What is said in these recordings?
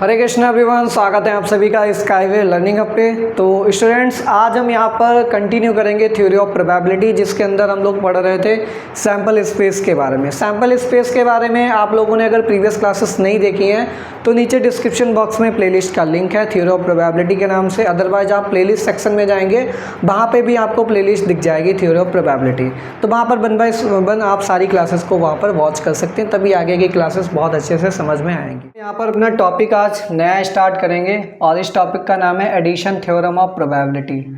हरे Krishna everyone, स्वागत है आप सभी का स्काईवे लर्निंग हब पे। तो स्टूडेंट्स, आज हम यहाँ पर कंटिन्यू करेंगे थ्योरी ऑफ प्रोबेबिलिटी, जिसके अंदर हम लोग पढ़ रहे थे सैम्पल स्पेस के बारे में। सैम्पल स्पेस के बारे में आप लोगों ने अगर प्रीवियस क्लासेस नहीं देखी हैं तो नीचे डिस्क्रिप्शन बॉक्स में प्लेलिस्ट का लिंक है थ्योरी ऑफ प्रोबेबिलिटी के नाम से। अदरवाइज आप प्लेलिस्ट सेक्शन में जाएंगे, वहाँ पर भी आपको प्लेलिस्ट दिख जाएगी थ्योरी ऑफ प्रोबेबिलिटी। तो वहाँ पर वन बाय वन आप सारी क्लासेस को वहाँ पर वॉच कर सकते हैं, तभी आगे की क्लासेस बहुत अच्छे से समझ में आएंगी। यहाँ पर अपना टॉपिक आज नया स्टार्ट करेंगे और इस टॉपिक का नाम है addition theorem of probability.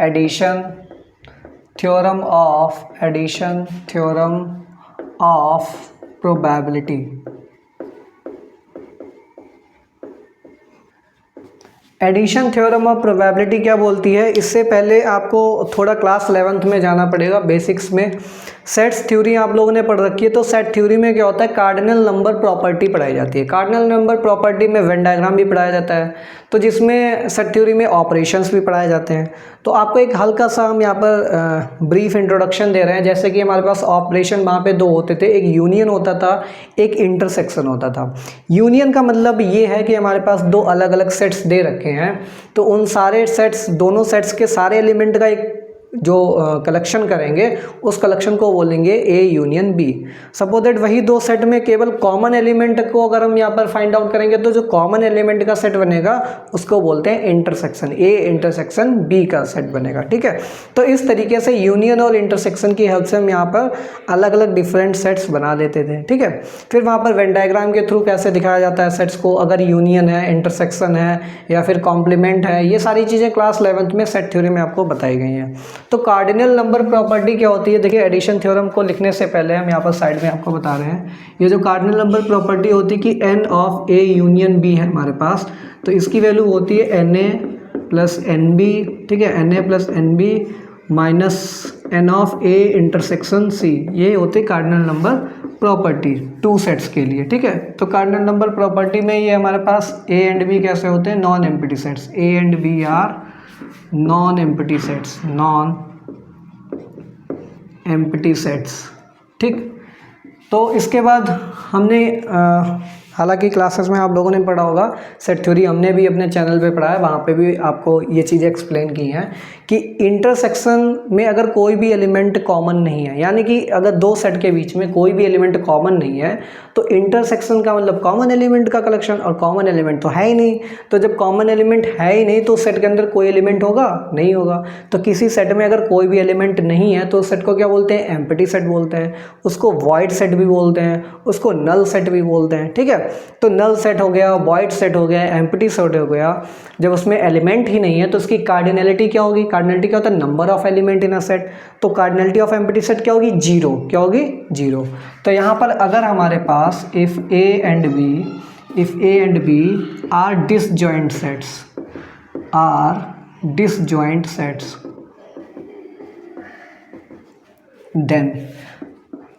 Addition theorem of probability. Addition theorem of probability क्या बोलती है? इससे पहले आपको थोड़ा क्लास 11th में जाना पड़ेगा, बेसिक्स में। सेट्स थ्योरी आप लोगों ने पढ़ रखी है। तो सेट थ्योरी में क्या होता है, कार्डिनल नंबर प्रॉपर्टी पढ़ाई जाती है। कार्डिनल नंबर प्रॉपर्टी में वेन डायग्राम भी पढ़ाया जाता है, तो जिसमें सेट थ्योरी में ऑपरेशंस भी पढ़ाए जाते हैं। तो आपको एक हल्का सा हम यहाँ पर ब्रीफ इंट्रोडक्शन दे रहे हैं। जैसे कि हमारे पास ऑपरेशन वहाँ पे दो होते थे, एक यूनियन होता था, एक इंटरसेक्शन होता था। यूनियन का मतलब ये है कि हमारे पास दो अलग अलग सेट्स दे रखे हैं, तो उन सारे सेट्स, दोनों सेट्स के सारे एलिमेंट का एक जो कलेक्शन करेंगे, उस कलेक्शन को बोलेंगे A union B. Suppose that वही दो सेट में केवल कॉमन एलिमेंट को अगर हम यहाँ पर फाइंड आउट करेंगे, तो जो कॉमन एलिमेंट का सेट बनेगा उसको बोलते हैं इंटरसेक्शन। ए इंटरसेक्शन बी का सेट बनेगा, ठीक है। तो इस तरीके से यूनियन और इंटरसेक्शन की हेल्प से हम यहाँ पर अलग अलग डिफरेंट सेट्स बना देते थे, ठीक है। फिर वहाँ पर वेन डायग्राम के थ्रू कैसे दिखाया जाता है सेट्स को, अगर यूनियन है, इंटरसेक्शन है या फिर कॉम्प्लीमेंट है, ये सारी चीज़ें क्लास 11th में सेट थ्योरी में आपको बताई गई हैं। तो कार्डिनल नंबर प्रॉपर्टी क्या होती है? देखिए, एडिशन थ्योरम को लिखने से पहले हम यहाँ पर साइड में आपको बता रहे हैं, ये जो कार्डिनल नंबर प्रॉपर्टी होती है कि n of A union B है हमारे पास, तो इसकी वैल्यू होती है n A plus n B, ठीक है। N A plus n B minus n of A intersection C, ये होती है cardinal number property two sets के लिए, ठीक है। तो कार्डिनल नंबर प्रॉपर्टी में ये हमारे पास ए एंड बी कैसे होते हैं, non empty sets. A and B are non empty sets, non empty sets, ठीक। तो इसके बाद हमने हालांकि क्लासेस में आप लोगों ने पढ़ा होगा, सेट थ्योरी हमने भी अपने चैनल पे पढ़ा है, वहाँ पे भी आपको ये चीज़ें एक्सप्लेन की हैं कि इंटरसेक्शन में अगर कोई भी एलिमेंट कॉमन नहीं है, यानी कि अगर दो सेट के बीच में कोई भी एलिमेंट कॉमन नहीं है, तो इंटरसेक्शन का मतलब कॉमन एलिमेंट का कलेक्शन, और कॉमन एलिमेंट तो है ही नहीं। तो जब कॉमन एलिमेंट है ही नहीं, तो सेट के अंदर कोई एलिमेंट होगा नहीं होगा। तो किसी सेट में अगर कोई भी एलिमेंट नहीं है, तो उस सेट को क्या बोलते हैं, एम्प्टी सेट बोलते हैं। उसको वॉइड सेट भी बोलते हैं, उसको नल सेट भी बोलते हैं, ठीक है। तो नल सेट हो गया, वॉइड सेट हो गया, एम्प्टी सेट हो गया। जब उसमें एलिमेंट ही नहीं है, तो उसकी कार्डिनलिटी क्या होगी? कार्डिनलिटी क्या होता है, number of element in a set. तो कार्डिनलिटी ऑफ एम्प्टी सेट क्या होगी, जीरो। क्या होगी, जीरो। तो यहाँ पर अगर हमारे पास if A and B are disjoint sets, then,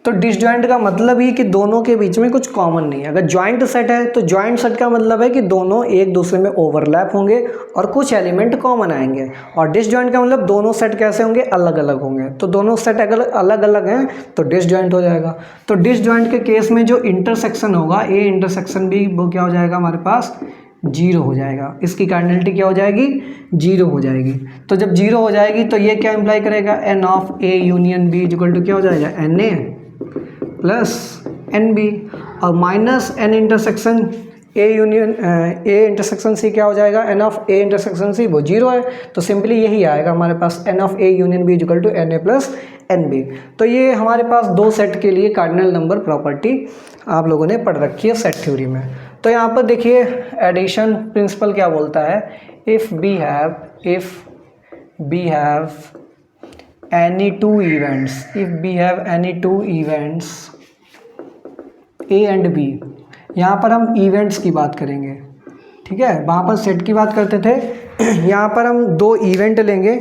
तो डिसजॉइंट का मतलब ही कि दोनों के बीच में कुछ कॉमन नहीं है। अगर जॉइंट सेट है, तो जॉइंट सेट का मतलब है कि दोनों एक दूसरे में ओवरलैप होंगे और कुछ एलिमेंट कॉमन आएंगे। और डिसजॉइंट का मतलब दोनों सेट कैसे होंगे, अलग अलग होंगे। तो दोनों सेट अगर अलग अलग हैं तो डिसजॉइंट हो जाएगा। तो डिसजॉइंट के केस में जो इंटरसेक्शन होगा, ए इंटरसेक्शन भी, वो क्या हो जाएगा हमारे पास, जीरो हो जाएगा। इसकी कार्डिनलिटी क्या हो जाएगी, जीरो हो जाएगी। तो जब जीरो हो जाएगी तो ये क्या इंप्लाई करेगा, n of A union B equal to क्या हो जाएगा, n A plus n B, और minus n intersection A intersection C क्या हो जाएगा, n of A intersection C, वो जीरो है। तो सिंपली यही आएगा हमारे पास, n of A union B equal to n A plus n B. तो ये हमारे पास दो सेट के लिए कार्डिनल नंबर प्रॉपर्टी आप लोगों ने पढ़ रखी है सेट थ्योरी में। तो यहाँ पर देखिए, एडिशन प्रिंसिपल क्या बोलता है, if B have any two events, if we have any two events A and B, यहाँ पर हम इवेंट्स की बात करेंगे, ठीक है। वहाँ पर सेट की बात करते थे, यहाँ पर हम दो इवेंट लेंगे,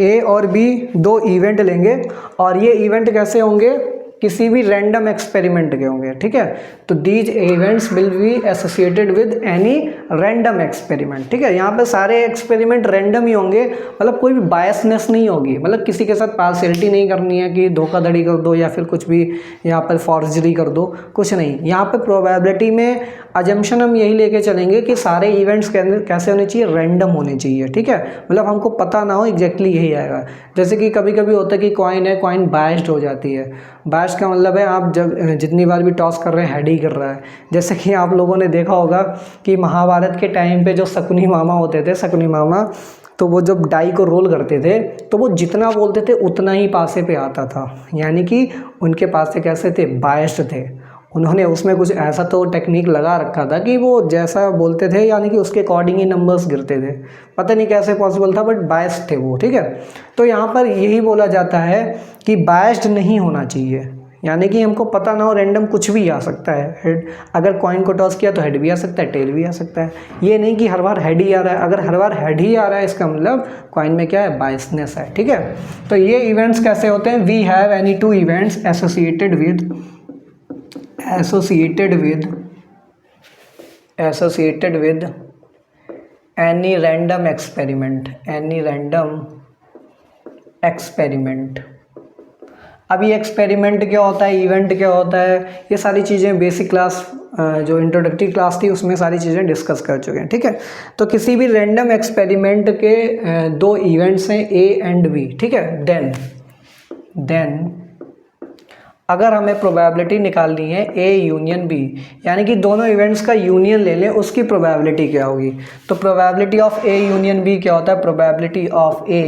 A और B दो इवेंट लेंगे, और ये इवेंट कैसे होंगे, किसी भी रैंडम एक्सपेरिमेंट के होंगे, ठीक है। तो these events will be associated with any random experiment, ठीक है। यहाँ पे सारे एक्सपेरिमेंट रैंडम ही होंगे, मतलब कोई भी बायसनेस नहीं होगी, मतलब किसी के साथ पार्शियलिटी नहीं करनी है कि धोखाधड़ी कर दो या फिर कुछ भी यहाँ पर फॉर्जरी कर दो, कुछ नहीं। यहाँ पे प्रोबेबिलिटी में अजम्पशन हम यही लेके चलेंगे कि सारे इवेंट्स कैसे होने चाहिए, रैंडम होने चाहिए, ठीक है। मतलब हमको पता ना हो एग्जैक्टली यही आएगा। जैसे कि कभी कभी होता है कि कॉइन है, कॉइन बायस्ड हो जाती है। बायस्ड का मतलब है आप जब जितनी बार भी टॉस कर रहे हैं हेड ही कर रहा है। जैसे कि आप लोगों ने देखा होगा कि महाभारत के टाइम पे जो शकुनी मामा होते थे, शकुनी मामा, तो वो जब डाई को रोल करते थे तो वो जितना बोलते थे उतना ही पासे पे आता था, यानी कि उनके पासे कैसे थे, बायस्ड थे। उन्होंने उसमें कुछ ऐसा तो टेक्निक लगा रखा था कि वो जैसा बोलते थे यानी कि उसके अकॉर्डिंग ही नंबर्स गिरते थे, पता नहीं कैसे पॉसिबल था, बट बायस्ड थे वो, ठीक है। तो यहाँ पर यही बोला जाता है कि बायस्ड नहीं होना चाहिए, यानी कि हमको पता ना हो, रैंडम कुछ भी आ सकता है। हेड, अगर कॉइन को टॉस किया तो हेड भी आ सकता है, टेल भी आ सकता है। ये नहीं कि हर बार हेड ही आ रहा है, अगर हर बार हेड ही आ रहा है इसका मतलब कॉइन में क्या है, बायसनेस है, ठीक है। तो ये इवेंट्स कैसे होते हैं, we have any two events associated with any random experiment। अब ये एक्सपेरिमेंट क्या होता है, इवेंट क्या होता है, ये सारी चीज़ें बेसिक क्लास जो इंट्रोडक्टरी क्लास थी उसमें सारी चीज़ें डिस्कस कर चुके हैं, ठीक है। तो किसी भी रैंडम एक्सपेरिमेंट के दो इवेंट्स हैं ए एंड बी, ठीक है। देन अगर हमें प्रोबेबिलिटी निकालनी है ए यूनियन बी, यानी कि दोनों इवेंट्स का यूनियन ले लें, उसकी प्रोबेबिलिटी क्या होगी। तो probability of A union B क्या होता है, probability of A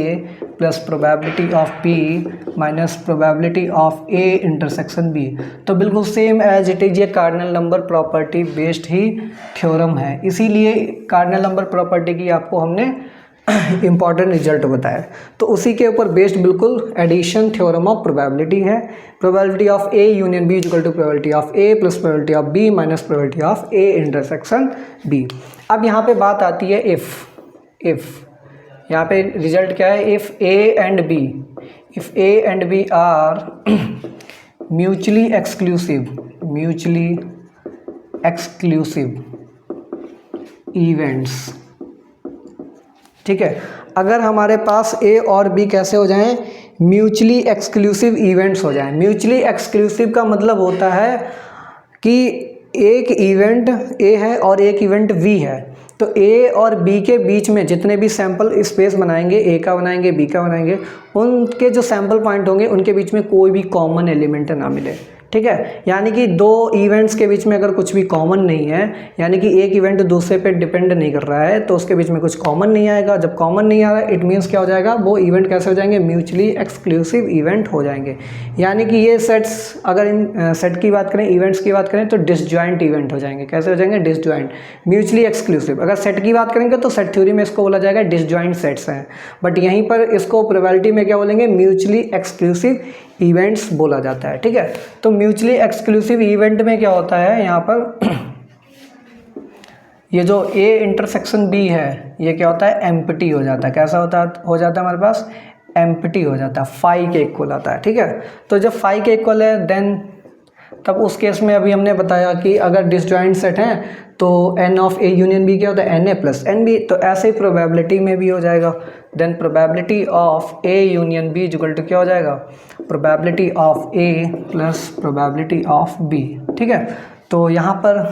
plus probability of B minus probability of A intersection B. तो बिल्कुल सेम एज इट इज़, ये कार्डिनल नंबर प्रॉपर्टी बेस्ड ही थ्योरम है, इसीलिए कार्डिनल नंबर प्रॉपर्टी की आपको हमने इंपॉर्टेंट रिजल्ट बताया। तो उसी के ऊपर बेस्ड बिल्कुल एडिशन थ्योरम ऑफ प्रोबेबिलिटी है। Probability of A union B equal to probability of A plus probability of B minus probability of A intersection B. अब यहाँ पे बात आती है इफ़ यहाँ पे रिजल्ट क्या है, if A and B are mutually exclusive events, ठीक है। अगर हमारे पास ए और बी कैसे हो जाएं, म्यूचुअली एक्सक्लूसिव इवेंट्स हो जाएं। म्यूचुअली एक्सक्लूसिव का मतलब होता है कि एक इवेंट ए है और एक इवेंट बी है, तो ए और बी के बीच में जितने भी सैम्पल स्पेस बनाएंगे, ए का बनाएंगे, बी का बनाएंगे, उनके जो सैम्पल पॉइंट होंगे उनके बीच में कोई भी कॉमन एलिमेंट ना मिले, ठीक है। यानी कि दो इवेंट्स के बीच में अगर कुछ भी कॉमन नहीं है, यानी कि एक इवेंट दूसरे पे डिपेंड नहीं कर रहा है, तो उसके बीच में कुछ कॉमन नहीं आएगा। जब कॉमन नहीं आ रहा है, इट मीन्स क्या हो जाएगा, वो इवेंट कैसे हो जाएंगे, म्यूचुअली एक्सक्लूसिव इवेंट हो जाएंगे। यानी कि ये सेट्स, अगर इन सेट की बात करें, इवेंट्स की बात करें, तो डिसजॉइंट इवेंट हो जाएंगे। कैसे हो जाएंगे, डिसजॉइंट, म्यूचुअली एक्सक्लूसिव। अगर सेट की बात करेंगे तो सेट थ्योरी में इसको बोला जाएगा डिसजॉइंट सेट्स हैं, बट यहीं पर इसको प्रोबेबिलिटी में क्या बोलेंगे, म्यूचुअली एक्सक्लूसिव इवेंट्स बोला जाता है, ठीक है। तो म्यूचुअली एक्सक्लूसिव इवेंट में क्या होता है, यहाँ पर ये जो ए इंटरसेक्शन बी है, ये क्या होता है, एम्प्टी हो जाता है। कैसा हो जाता है हमारे पास, एम्प्टी हो जाता है, फाई के इक्वल आता है, ठीक है। तो जब फाई के इक्वल है देन तब उस केस में अभी हमने बताया कि अगर डिसजॉइंट सेट हैं तो n of A union B क्या होता है, n A plus n B. तो ऐसे ही प्रोबेबिलिटी में भी हो जाएगा। Then probability of A union B equal to क्या हो जाएगा, probability of A plus probability of B, ठीक है। तो यहाँ पर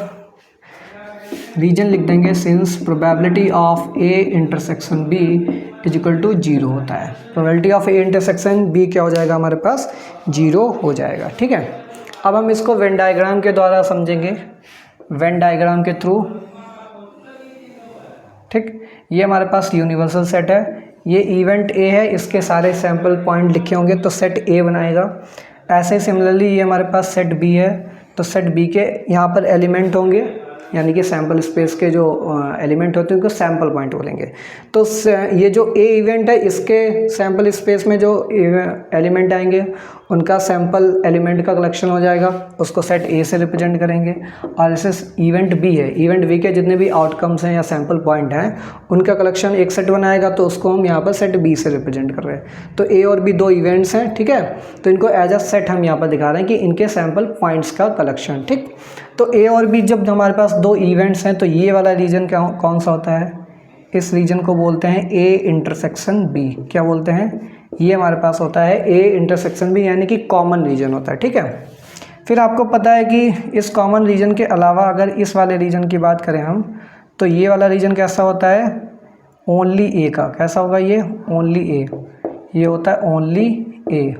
रीजन लिख देंगे, since probability of A intersection B is equal to 0 होता है। Probability of A intersection B क्या हो जाएगा, हमारे पास 0 हो जाएगा, ठीक है। अब हम इसको वेन डायग्राम के द्वारा समझेंगे, वेन डायग्राम के थ्रू, ठीक। ये हमारे पास यूनिवर्सल सेट है, ये इवेंट ए है, इसके सारे सैंपल पॉइंट लिखे होंगे तो सेट ए बनाएगा। ऐसे सिमिलरली ये हमारे पास सेट बी है, तो सेट बी के यहाँ पर एलिमेंट होंगे, यानी कि सैम्पल स्पेस के जो एलिमेंट होते हैं उनको सैम्पल पॉइंट बोलेंगे। तो ये जो ए इवेंट है, इसके सैम्पल स्पेस में जो एलिमेंट आएंगे उनका सैंपल एलिमेंट का कलेक्शन हो जाएगा, उसको सेट ए से रिप्रेजेंट करेंगे। और जैसे इवेंट बी है, इवेंट बी के जितने भी आउटकम्स हैं या सैंपल पॉइंट हैं उनका कलेक्शन एक सेट बनाएगा, तो उसको हम यहाँ पर सेट बी से रिप्रेजेंट कर रहे हैं। तो ए और बी दो इवेंट्स हैं, ठीक है, तो इनको एज अ सेट हम यहाँ पर दिखा रहे हैं कि इनके सैंपल पॉइंट्स का कलेक्शन, ठीक। तो ए और बी जब हमारे पास दो इवेंट्स हैं तो ये वाला रीजन कौन सा होता है, इस रीजन को बोलते हैं ए इंटरसेक्शन बी। क्या बोलते हैं, ये हमारे पास होता है ए इंटरसेक्शन बी, यानी कि कॉमन रीजन होता है, ठीक है। फिर आपको पता है कि इस कॉमन रीजन के अलावा अगर इस वाले रीजन की बात करें हम, तो ये वाला रीजन कैसा होता है, ओनली ए का। कैसा होगा ये, ओनली ए, ये होता है ओनली ए।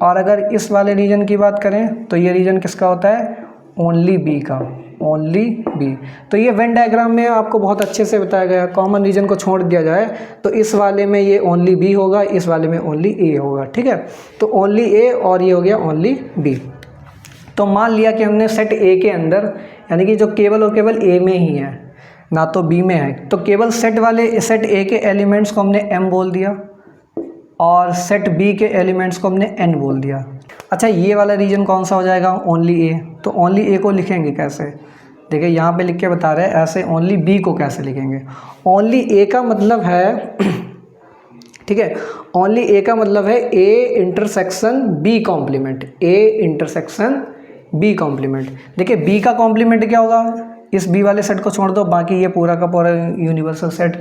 और अगर इस वाले रीजन की बात करें तो ये रीजन किसका होता है, ओनली बी का, ओनली बी। तो ये वेन डायग्राम में आपको बहुत अच्छे से बताया गया, कॉमन रीजन को छोड़ दिया जाए तो इस वाले में ये ओनली बी होगा, इस वाले में ओनली ए होगा, ठीक है। तो ओनली ए और ये हो गया ओनली बी। तो मान लिया कि हमने सेट ए के अंदर, यानी कि जो केवल और केवल ए में ही है, ना तो बी में है, तो केवल सेट ए के एलिमेंट्स को हमने एम बोल दिया और सेट बी के एलिमेंट्स को हमने एन बोल दिया। अच्छा, ये वाला रीजन कौन सा हो जाएगा, ओनली ए। तो ओनली ए को लिखेंगे कैसे, देखिए यहाँ पे लिख के बता रहे हैं, ऐसे ओनली बी को कैसे लिखेंगे। ओनली ए का मतलब है ठीक है, ओनली ए का मतलब है A intersection B complement, A intersection B complement. देखिए बी का कॉम्प्लीमेंट क्या होगा, इस बी वाले सेट को छोड़ दो, बाकी ये पूरा का पूरा यूनिवर्सल सेट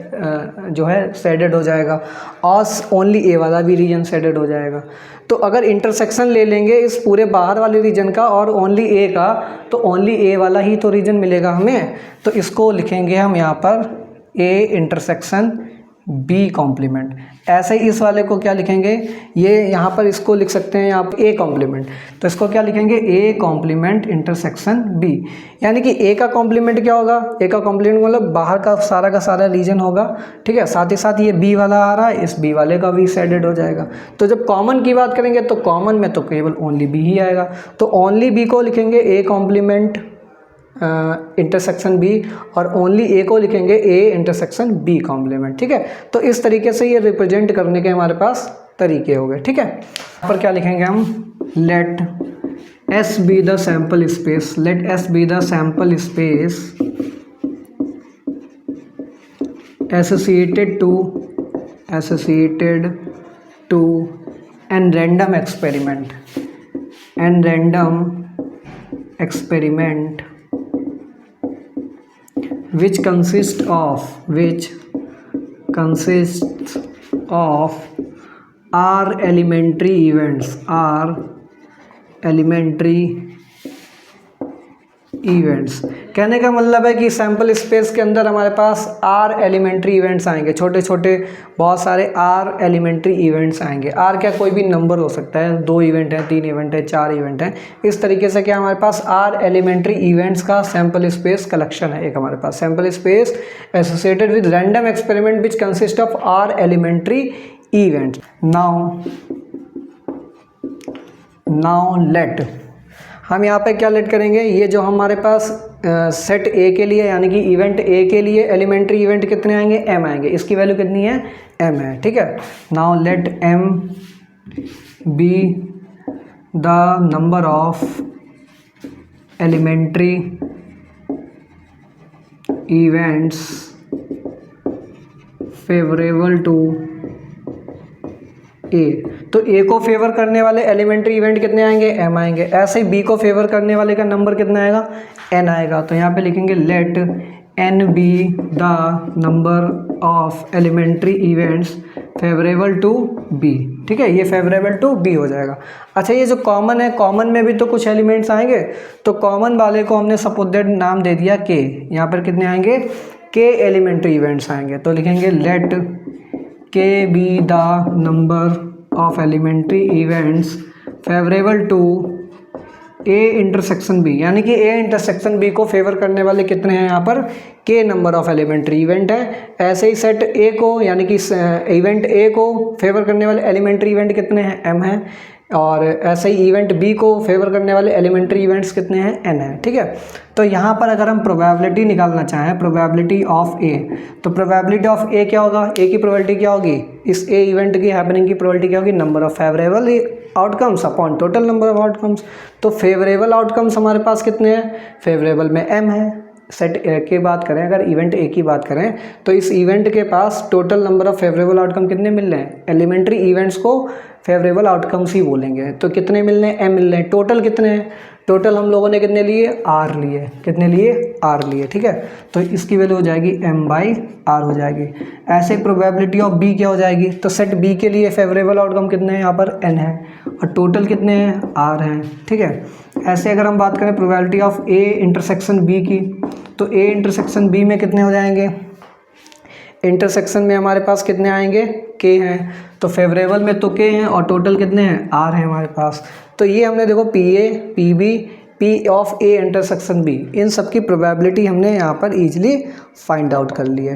जो है शेडेड हो जाएगा, और ओनली ए वाला भी रीजन शेडेड हो जाएगा। तो अगर इंटरसेक्शन ले लेंगे इस पूरे बाहर वाले रीजन का और ओनली ए का, तो ओनली ए वाला ही तो रीजन मिलेगा हमें। तो इसको लिखेंगे हम यहाँ पर ए इंटरसेक्शन बी कॉम्प्लीमेंट। ऐसे ही इस वाले को क्या लिखेंगे, ये यहाँ पर इसको लिख सकते हैं आप ए कॉम्प्लीमेंट, तो इसको क्या लिखेंगे, ए कॉम्प्लीमेंट इंटरसेक्शन बी। यानी कि ए का कॉम्प्लीमेंट क्या होगा, ए का कॉम्प्लीमेंट मतलब बाहर का सारा रीजन होगा, ठीक है। साथ ही साथ ये बी वाला आ रहा है, इस बी वाले का भी शेडेड हो जाएगा। तो जब कॉमन की बात करेंगे तो कॉमन में तो केवल ओनली बी ही आएगा, तो ओनली बी को लिखेंगे ए कॉम्प्लीमेंट इंटरसेक्शन बी, और ओनली ए को लिखेंगे ए इंटरसेक्शन बी कॉम्प्लीमेंट, ठीक है। तो इस तरीके से ये रिप्रेजेंट करने के हमारे पास तरीके हो गए, ठीक है। यहाँ पर क्या लिखेंगे हम, let S be the sample space, let S be the sample space associated to an random experiment which consists of r elementary events, कहने का मतलब है कि सैम्पल स्पेस के अंदर हमारे पास आर एलिमेंट्री इवेंट्स आएंगे, छोटे छोटे बहुत सारे आर एलिमेंट्री इवेंट्स आएंगे। आर क्या, कोई भी नंबर हो सकता है, 2 इवेंट हैं, 3 इवेंट है, 4 इवेंट हैं, इस तरीके से क्या हमारे पास आर एलिमेंट्री इवेंट्स का सैम्पल स्पेस कलेक्शन है एक हमारे पास, sample space associated with random experiment which consist of r elementary events. Now let, हम यहाँ पे क्या लेट करेंगे, ये जो हमारे पास सेट ए के लिए यानी कि इवेंट ए के लिए एलिमेंट्री इवेंट कितने आएंगे, एम आएंगे, इसकी वैल्यू कितनी है, एम है, ठीक है। Now let m be the number of elementary events favourable to A. तो ए को फेवर करने वाले एलिमेंट्री इवेंट कितने आएंगे, एम आएंगे। ऐसे ही बी को फेवर करने वाले का नंबर कितना आएगा, एन आएगा। तो यहाँ पे लिखेंगे let n be the number of elementary events favourable to B, ठीक है, ये फेवरेबल टू बी हो जाएगा। अच्छा, ये जो कॉमन है, कॉमन में भी तो कुछ एलिमेंट्स आएंगे, तो कॉमन वाले को हमने सपोजेड नाम दे दिया के। यहाँ पर कितने आएंगे, के एलिमेंट्री इवेंट्स आएंगे। तो लिखेंगे let k be the number of elementary events favourable to A intersection B, यानी कि ए इंटरसेक्शन बी को फेवर करने वाले कितने हैं, यहाँ पर के नंबर ऑफ एलिमेंट्री इवेंट है। ऐसे ही सेट ए को यानी कि इवेंट ए को फेवर करने वाले एलिमेंट्री इवेंट कितने हैं, एम है। और ऐसे ही इवेंट बी को फेवर करने वाले एलिमेंट्री इवेंट्स कितने हैं, एन है, ठीक है। तो यहाँ पर अगर हम प्रोबेबिलिटी निकालना चाहें, प्रोबेबिलिटी ऑफ ए, तो प्रोबेबिलिटी ऑफ ए क्या होगा, ए की प्रोबेबिलिटी क्या होगी, इस ए इवेंट की हैपनिंग की प्रोबेबिलिटी क्या होगी, number of favourable outcomes upon total number of outcomes. तो फेवरेबल आउटकम्स हमारे पास कितने हैं, फेवरेबल में m है। सेट ए की बात करें, अगर इवेंट ए की बात करें तो इस इवेंट के पास total number of favourable outcome कितने मिल रहे हैं, एलिमेंट्री इवेंट्स को फेवरेबल आउटकम्स ही बोलेंगे। तो कितने मिल रहे हैं, m मिल रहे हैं। टोटल कितने हैं, टोटल हम लोगों ने कितने लिए, r लिए, कितने लिए, r लिए, ठीक है। तो इसकी वैल्यू हो जाएगी m/r हो जाएगी। ऐसे प्रोबेबिलिटी ऑफ b क्या हो जाएगी, तो सेट b के लिए फेवरेबल आउटकम कितने हैं, यहाँ पर n है और टोटल कितने हैं, r हैं, ठीक है। ऐसे अगर हम बात करें probability of a intersection b की, तो a इंटरसेक्शन b में कितने हो जाएंगे, इंटरसेक्शन में हमारे पास कितने आएंगे, k हैं। तो फेवरेबल में तो k हैं और टोटल कितने हैं, r हैं हमारे पास। तो ये हमने देखो PA, PB, P of A intersection B, इन सब की प्रोबेबिलिटी हमने यहाँ पर ईजिली फाइंड आउट कर ली है।